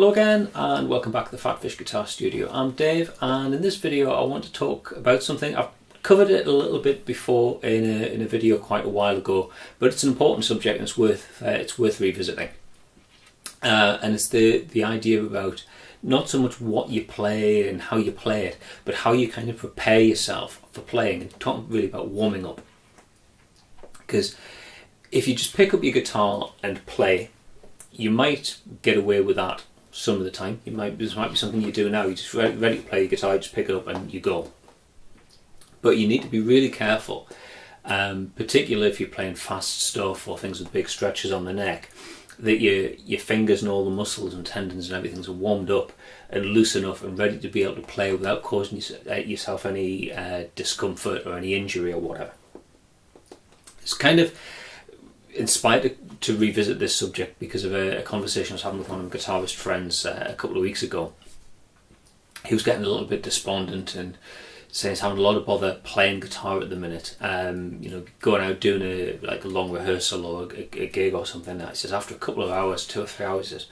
Hello again and welcome back to the PhatPhish Guitar Studio. I'm Dave, and in this video I want to talk about something. I've covered it a little bit before in a video quite a while ago, but it's an important subject and it's worth revisiting. And it's the idea about not so much what you play and how you play it, but how you kind of prepare yourself for playing, and talking really about warming up. Because if you just pick up your guitar and play, you might get away with that some of the time. This might be something you do now. You're just ready to play your guitar, you just pick it up and you go. But you need to be really careful, particularly if you're playing fast stuff or things with big stretches on the neck, that your fingers and all the muscles and tendons and everything's are warmed up and loose enough and ready to be able to play without causing yourself any discomfort or any injury or whatever. It's kind of inspired to revisit this subject because of a conversation I was having with one of my guitarist friends a couple of weeks ago. He was getting a little bit despondent and saying he's having a lot of bother playing guitar at the minute. Going out doing a long rehearsal or a gig or something. He says after a couple of hours, 2 or 3 hours, his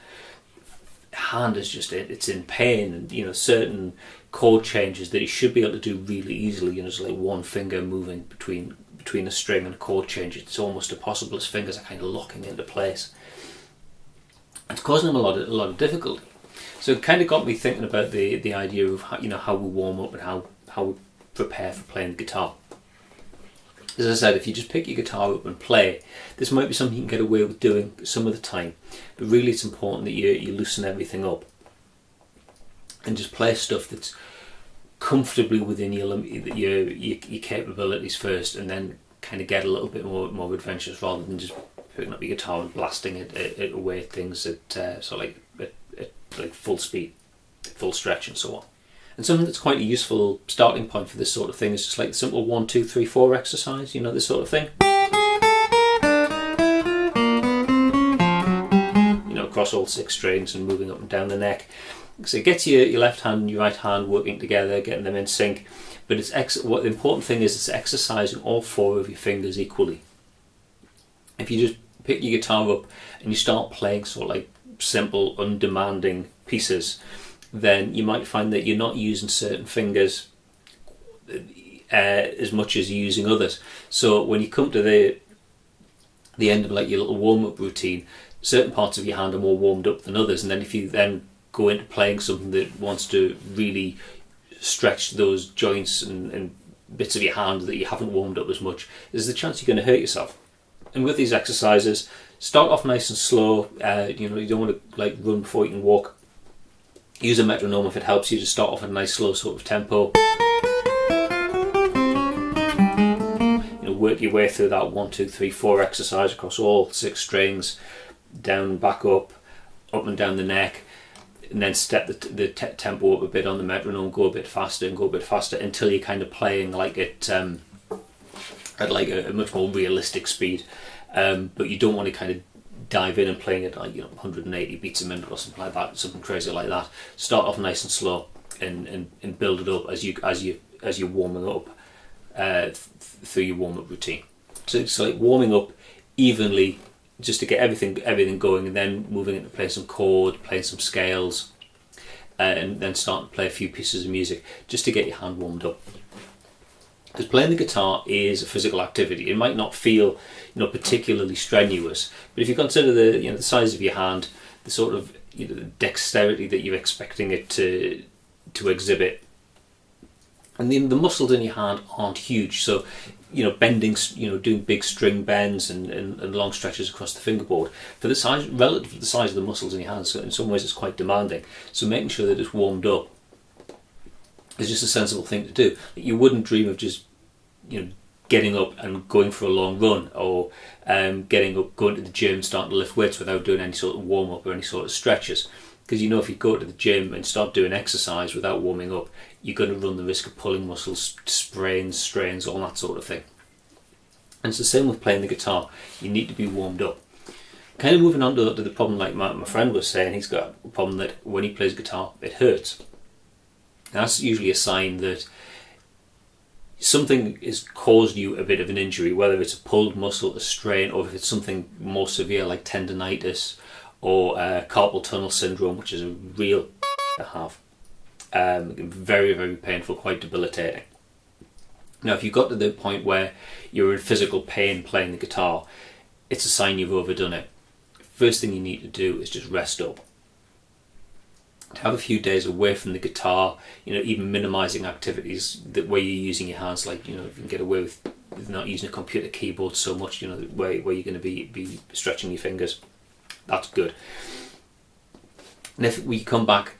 hand is it's in pain, and certain chord changes that he should be able to do really easily. It's like one finger moving between a string and a chord change. It's almost impossible. His fingers are kind of locking into place. It's causing him a lot of difficulty. So it kind of got me thinking about the idea of how we warm up and how we prepare for playing the guitar. As I said, if you just pick your guitar up and play, this might be something you can get away with doing some of the time, but really it's important that you loosen everything up and just play stuff that's comfortably within your capabilities first, and then kind of get a little bit more adventurous rather than just picking up your guitar and blasting it away at things at full speed, full stretch and so on. And something that's quite a useful starting point for this sort of thing is just like the simple 1, 2, 3, 4 exercise, this sort of thing. Across all 6 strings and moving up and down the neck. So it gets your left hand and your right hand working together, getting them in sync. But what the important thing is, it's exercising all 4 of your fingers equally. If you just pick your guitar up and you start playing sort of like simple, undemanding pieces, then you might find that you're not using certain fingers as much as you're using others. So when you come to the end of like your little warm-up routine, certain parts of your hand are more warmed up than others, and then if you then go into playing something that wants to really stretch those joints and bits of your hand that you haven't warmed up as much, there's the chance you're going to hurt yourself. And with these exercises, start off nice and slow. You don't want to like run before you can walk. Use a metronome if it helps you to start off at a nice slow sort of tempo. Work your way through that 1, 2, 3, 4 exercise across all 6 strings, down, back up and down the neck, and then step the tempo up a bit on the metronome, go a bit faster until you're kind of playing like at like a much more realistic speed. But you don't want to kind of dive in and playing at 180 beats a minute or something like that, something crazy like that. Start off nice and slow and build it up as you're warming up through your warm-up routine. So it's like warming up evenly just to get everything going, and then moving into playing some chord, playing some scales, and then starting to play a few pieces of music just to get your hand warmed up. Because playing the guitar is a physical activity. It might not feel particularly strenuous, but if you consider the size of your hand, the sort of dexterity that you're expecting it to exhibit, and the muscles in your hand aren't huge, so bending, doing big string bends and long stretches across the fingerboard, for the size, relative to the size of the muscles in your hands, so in some ways it's quite demanding. So making sure that it's warmed up is just a sensible thing to do. You wouldn't dream of just getting up and going for a long run, or getting up, going to the gym, starting to lift weights without doing any sort of warm up or any sort of stretches. Because if you go to the gym and start doing exercise without warming up, you're going to run the risk of pulling muscles, sprains, strains, all that sort of thing. And it's the same with playing the guitar. You need to be warmed up. Kind of moving on to the problem, like my friend was saying, he's got a problem that when he plays guitar, it hurts. And that's usually a sign that something has caused you a bit of an injury, whether it's a pulled muscle, a strain, or if it's something more severe like tendonitis or carpal tunnel syndrome, which is a real to have. Very, very painful, quite debilitating. Now, if you got to the point where you're in physical pain playing the guitar, it's a sign you've overdone it. First thing you need to do is just rest up. To have a few days away from the guitar, even minimizing activities where you're using your hands, like, if you can get away with not using a computer keyboard so much, where you're going to be stretching your fingers, that's good. And if we come back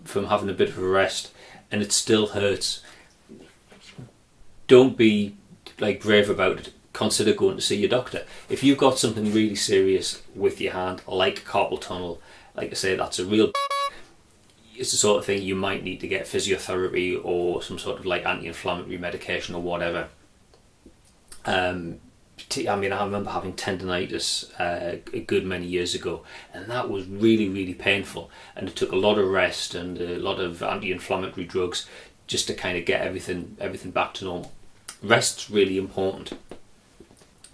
from having a bit of a rest and it still hurts, don't be brave about it. Consider going to see your doctor. If you've got something really serious with your hand, like carpal tunnel, like I say, that's a real. It's the sort of thing you might need to get physiotherapy or some sort of anti-inflammatory medication or whatever. I remember having tendonitis a good many years ago, and that was really, really painful. And it took a lot of rest and a lot of anti-inflammatory drugs just to kind of get everything back to normal. Rest's really important.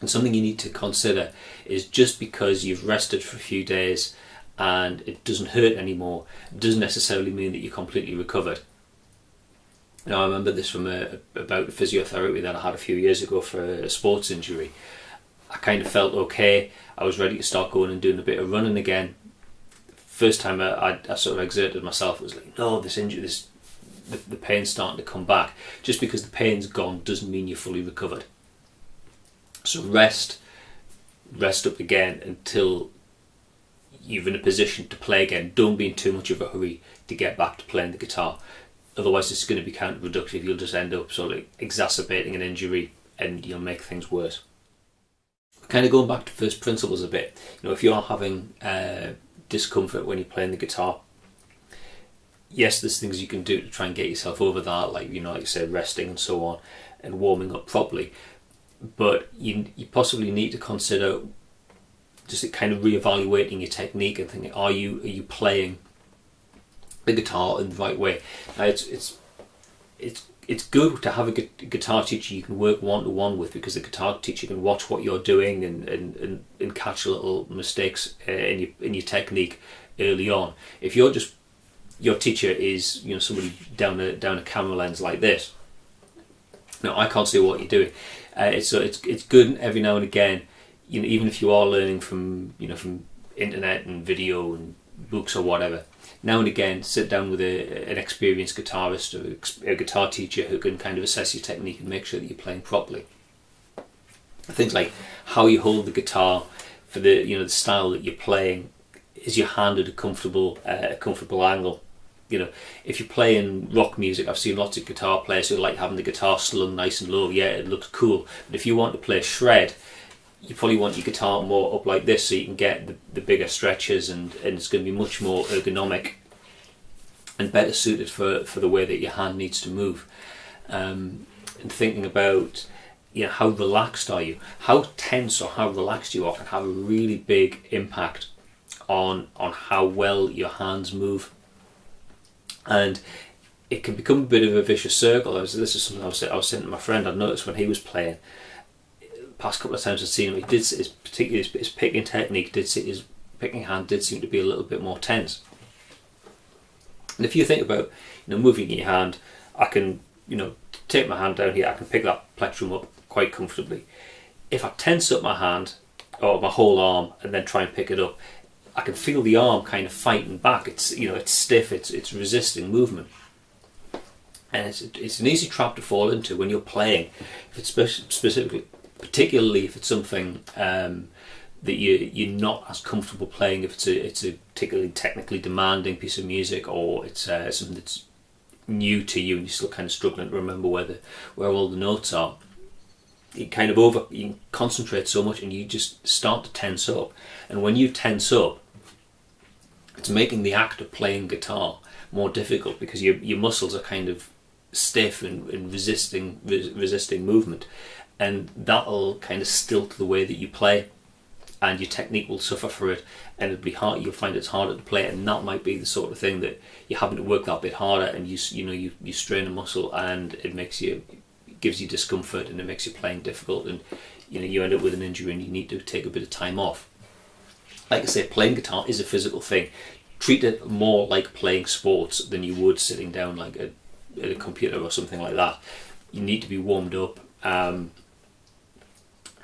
And something you need to consider is, just because you've rested for a few days and it doesn't hurt anymore, doesn't necessarily mean that you're completely recovered. Now, I remember this from about physiotherapy that I had a few years ago for a sports injury. I kind of felt okay. I was ready to start going and doing a bit of running again. First time I sort of exerted myself, it was like, no, this injury, the pain's starting to come back. Just because the pain's gone doesn't mean you're fully recovered. So rest up again until you're in a position to play again. Don't be in too much of a hurry to get back to playing the guitar. Otherwise it's going to be counterproductive. You'll just end up sort of exacerbating an injury and you'll make things worse. Kind of going back to first principles a bit, if you are having discomfort when you're playing the guitar, yes, there's things you can do to try and get yourself over that, like you said, resting and so on, and warming up properly. But you possibly need to consider just kind of reevaluating your technique and thinking, are you playing the guitar in the right way? Now, it's good to have a guitar teacher you can work one-to-one with, because the guitar teacher can watch what you're doing and catch little mistakes in your technique early on. If your teacher is somebody down a camera lens like this, now I can't see what you're doing. It's good every now and again, even if you are learning from internet and video and books or whatever. Now and again, sit down with an experienced guitarist or a guitar teacher who can kind of assess your technique and make sure that you're playing properly. Things like how you hold the guitar for the style that you're playing. Is your hand at a comfortable angle? If you're playing rock music, I've seen lots of guitar players who like having the guitar slung nice and low. Yeah, it looks cool. But if you want to play shred, you probably want your guitar more up like this so you can get the bigger stretches, and it's going to be much more ergonomic and better suited for the way that your hand needs to move. And thinking about how relaxed are you, how tense or how relaxed you are, can have a really big impact on how well your hands move. And it can become a bit of a vicious circle. This is something I was saying to my friend. I'd noticed when he was playing, past couple of times I've seen him, he did, particularly his picking technique, his picking hand did seem to be a little bit more tense. And if you think about moving your hand, I can take my hand down here, I can pick that plectrum up quite comfortably. If I tense up my hand or my whole arm and then try and pick it up, I can feel the arm kind of fighting back. It's it's stiff, it's resisting movement, and it's an easy trap to fall into when you're playing. If it's particularly if it's something that you're not as comfortable playing, if it's a particularly technically demanding piece of music, or it's something that's new to you and you're still kind of struggling to remember where all the notes are. You can concentrate so much and you just start to tense up. And when you tense up, it's making the act of playing guitar more difficult, because your muscles are kind of stiff and resisting movement, and that'll kind of stilt the way that you play, and your technique will suffer for it, and it'll be hard. You'll find it's harder to play, and that might be the sort of thing that you're having to work that bit harder, and you strain a muscle, and it gives you discomfort, and it makes your playing difficult, and you end up with an injury and you need to take a bit of time off. like I say, playing guitar is a physical thing. Treat it more like playing sports than you would sitting down like at a computer or something like that. You need to be warmed up, and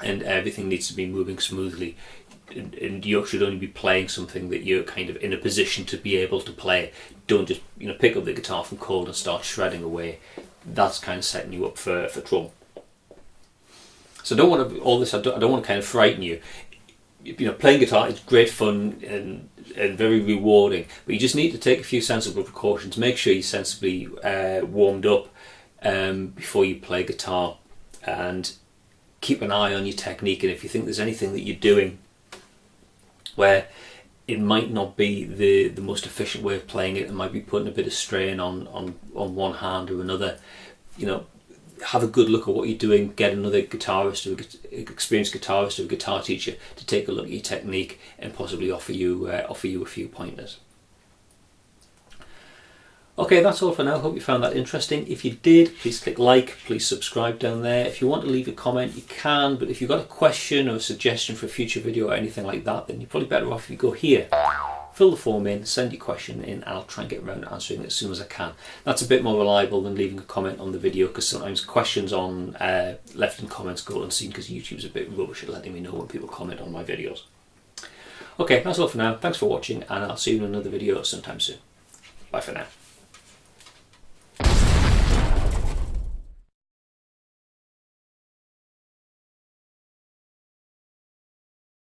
everything needs to be moving smoothly. And you should only be playing something that you're kind of in a position to be able to play. Don't just pick up the guitar from cold and start shredding away. That's kind of setting you up for trouble. So I don't want to kind of frighten you. Playing guitar is great fun and very rewarding, but you just need to take a few sensible precautions. Make sure you're sensibly warmed up before you play guitar, and keep an eye on your technique. And if you think there's anything that you're doing where it might not be the most efficient way of playing it, might be putting a bit of strain on one hand or another, have a good look at what you're doing. Get another guitarist, or an experienced guitarist or a guitar teacher to take a look at your technique and possibly offer you a few pointers. Okay, that's all for now. Hope you found that interesting. If you did, please click like, please subscribe down there. If you want to leave a comment, you can, but if you've got a question or a suggestion for a future video or anything like that, then you're probably better off if you go here. Fill the form in, send your question in, and I'll try and get around to answering it as soon as I can. That's a bit more reliable than leaving a comment on the video, because sometimes questions on left in comments go unseen because YouTube's a bit rubbish at letting me know when people comment on my videos. Okay, that's all for now. Thanks for watching, and I'll see you in another video sometime soon. Bye for now.